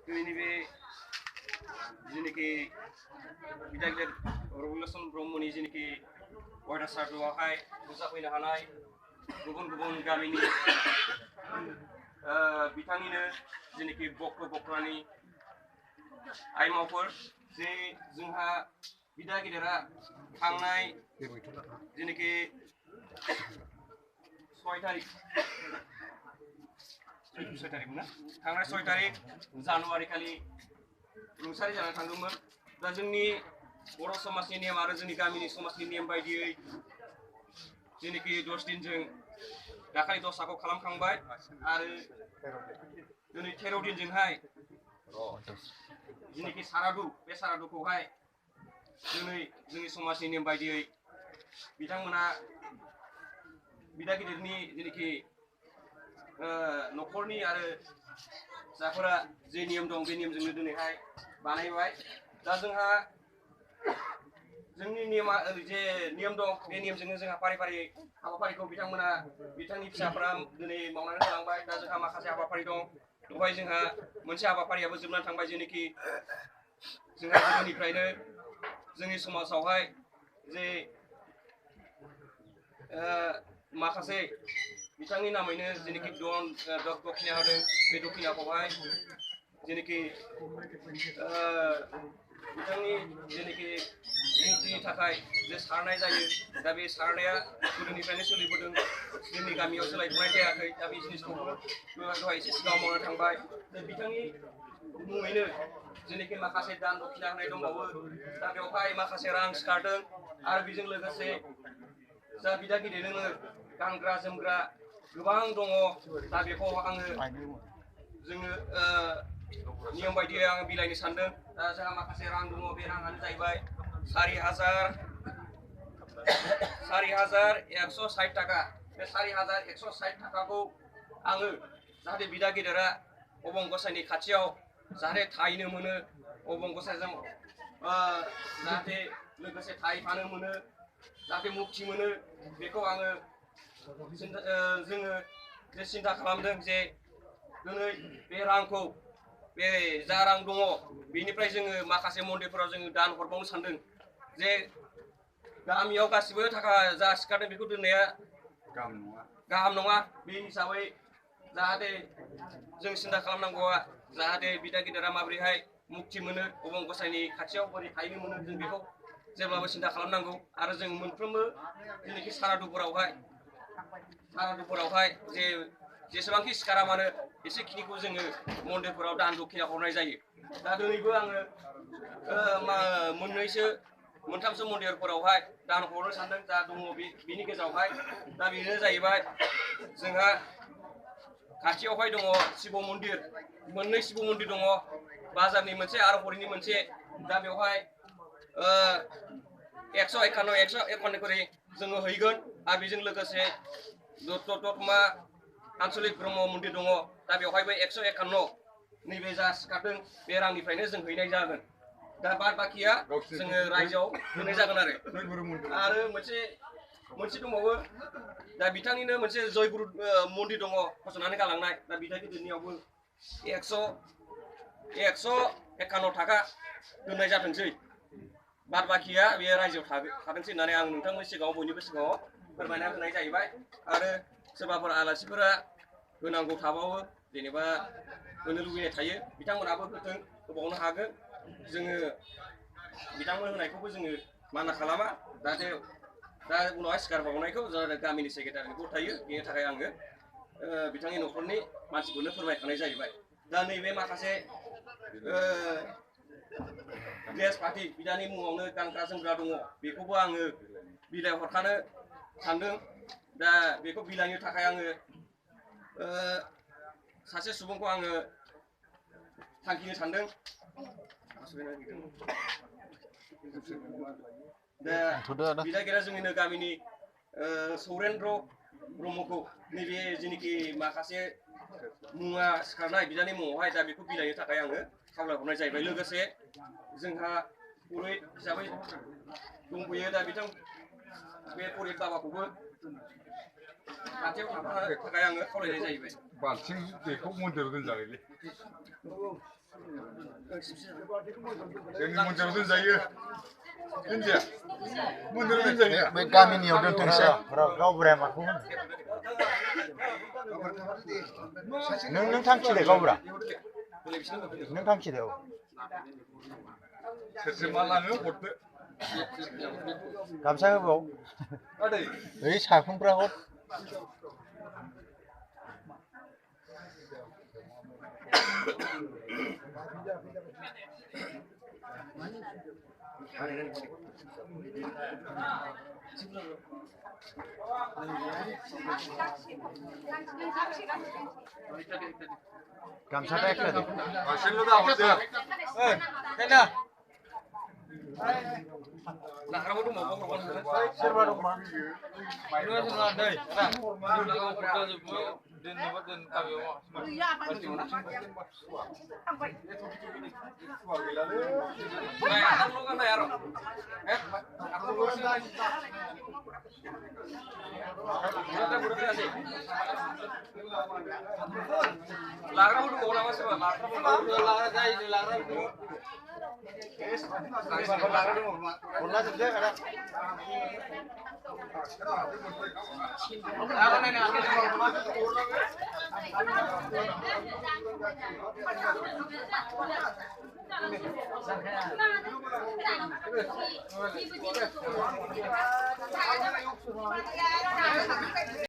दिनैनि बे जेनाखि गिदिर गिदिर रबुलेसन ब्रह्मनि जेनाखि वार्डार सार्दुआवहाय नुजाफैनो हानाय गुबुन गुबुन गामिनि बिथांनिनो जेनाखि बक्रानि आइमावफोर जे जोंहा बिदा गिदिरा थांनाय जेनाखि 6 तारिख ना थांनाय 6 तारिख जानुवारि खालि रुंसारि जानानै थांदोंमोन। दा जोंनि बर' समाजनि नेम आरो जोंनि गामिनि समाजनि नेम बायदियै जेनाखि 10 दिनजों दाखालि दसाखौ खालामखांबाय आरो दिनै 13 दिनजोंहाय जेनाखि सारादु बे सारादुखौहाय दिनै जोंनि समाजनि नेम बायदियै बिथांमोना बिदा गिदिरनि जेनाखि न'खरनि आरो जाफोरा जे नियम दं बे नियमजोंनो दिनैहाय बानायबाय। दा जोंहा जोंनि नेमा जे नियम दं बे नियमजोंनो जोंहा फारि फारि हाबाफारिखौ बिथांमोना बिथांनि फिसाफोरा दिनै मावनानै होलांबाय। दा जोंहा माखासे हाबाफारि दं। बेवहाय जोंहा मोनसे हाबाफारियाबो जोबनानै थांबाय जेनाखि जोंहा गोदोनिफ्रायनो जोंनि समाजावहाय जे माखासे बिथांनि नामैनो जेनाखि दक्षिणा होदों बे दक्षिणाखौहाय जेनाखि बिथांनि जेनाखि मुक्तिनि थाखाय जे सारनाय जायो। दा बे सारनाया गोदोनिफ्रायनो सोलिबोदों, जोंनि गामियाव सोलायथ'नाय जायाखै। दा बे जिनिसखौबो दहाय एसे सिगाङाव मावना थांबाय। दा बिथांनि मुङैनो जेनाखि माखासे दान दक्षिणा होनाय दंबावो। दा बेवहाय माखासे रां सिखारदों आरो बेजों लोगोसे जा बिदा गिदिरनो गानग्रा जोमग्रा गोबां दङ। दा बेखौ जोङो नियम बायदियै आङो बिलाइनो सानदों। दा जोंहा माखासे रां दङ। बे राङानो जाहैबाय 4,160 थाखा। बे 4,160 थाखाखौ आङो जाहाथे बिदा गिदिरा अबं गसाइनि खाथियाव जाहाथे थाहैनो मोनो, अबं गसाइजों जाहाथे लोगोसे थाहैफानो मोनो, जाहाथे मुक्ति मोनो, बेखौ आङो जोङो जे सिन्था खालामदों जे दिनै बे रांखौ बे जा रां दङ बेनिफ्राय जोङो माखासे मन्दिरफोराव जोङो दान हरबावनो सानदों। जे गामियाव गासिबो थाखा जा सिखारदों बेखौ दोननाया गाहाम नङा। बे हिसाबै जाहाथे जों सिन्था खालामनांगौआ जाहाथे बिदा गिदिरा माबोरैहाय मुक्ति मोनो, अबं गसाइनि खाथियाव बोरै थाहैनो मोनो, जों बेखौ जेब्लाबो सिन्था खालामनांगौ। आरो जों मोनफ्रोमबो जेनाखि सारादुफोरावहाय जेसेबांखि सिखारा मानो एसेखिनिखौ जोङो मन्दिरफोराव दान दक्षिणा हरनाय जायो। दा दिनैबो आङो मोनथामसो मन्दिरफोरावहाय दान हरनो सानदों जा दङ बिनि गेजेरावहाय। दा बेनो जाहैबाय जोंहा खाथियावहाय दङ शिब मन्दिर, मोननै शिब मन्दिर दङ, बाजारनि मोनसे आरो हरिनि मोनसे। दा बेवहाय 151 करि जोङो हैगोन। आरो बेजों लोगोसे दतमा आन्सलिक ब्रह्म मन्दिर दङ। दा बेवहायबो 151 नैबे जा सिखारदों बे रांनिफ्रायनो जों हैनाय जागोन। दा बाद बाखिया जोङो रायजोआव होनाय जागोन आरो मोनसे दंबावो। दा बिथांनिनो मोनसे जयगुरु मन्दिर दङ फसंनानै गालांनाय। दा बिदा गिदिरनियावबो 151 थाखा दोननाय जाथोंसै। बाद बाखिया बे रायजोआव थाथोंसै होननानै आं नोंथांमोननि सिगाङाव बयनिबो सिगाङाव फोरमायना होनाय जाहैबाय। आरो सोरबाफोर आलासिफोरा होनांगौ थाबावो, जेनेबा होनो लुबैनाय थायो, बिथांमोनाबो होबावनो हागोन। जोङो बिथांमोन होनायखौबो जोङो माना खालामा। जाहाथे दा उनावहाय सिखार बावनायखौ गामिनि सेक्रेटारिखौ थायो, बेनि थाखाय आङो बिथांनि न'खरनि मानसिखौनो फोरमायखानाय जाहैबाय। दा नैबे माखासे ड्रेस पार्टि बिदानि मुङावनो गानग्रा जोमग्रा दङ, बेखौबो आङो बिलाइ हरखानो सानदों। दा बेखौ बिलाइनो थाखाय आङो सासे सुबुंखौ आङो थांखिनो सानदों। दा बिदा गिदिरा जोंनिनो गामिनि सौरेन्द्र ब्रह्मखौ नैबे जेनाखि माखासे मुवा सिखारनाय बिदानि मुङावहाय, दा बेखौ बिलाइनो थाखाय आङो खावलायहरनाय जाहैबाय। लोगोसे जोंहा पुर'हित हिसाबै दंफैयो। दा बिथां बे पुर'हित बाबाखौबो खाथियाव थाफानो थाखाय आङो खावलायनाय जाहैबाय बाल्थिं दैखौ मन्दिराव दोनजागोनलै जोंनि मन्दिराव दोनजायो दोनजाया मन्दिराव दोनजायो बे गामिनियाव दोनथोंसै गावबुराया माखौ होनो नों थांखिदो गावबुरा नों थांखिदो औ सोर मा लाङो हरदो गामसा होबाव आदै ओइ साखुमफ्रा हर गामसाटा एकटा दे हारसिंल' दा हरदो हेना लाग्राबो दंबावो सोरबा दंबा दै लाग्राबो दंबावो नामा सोरबा हरला जोबदो आदा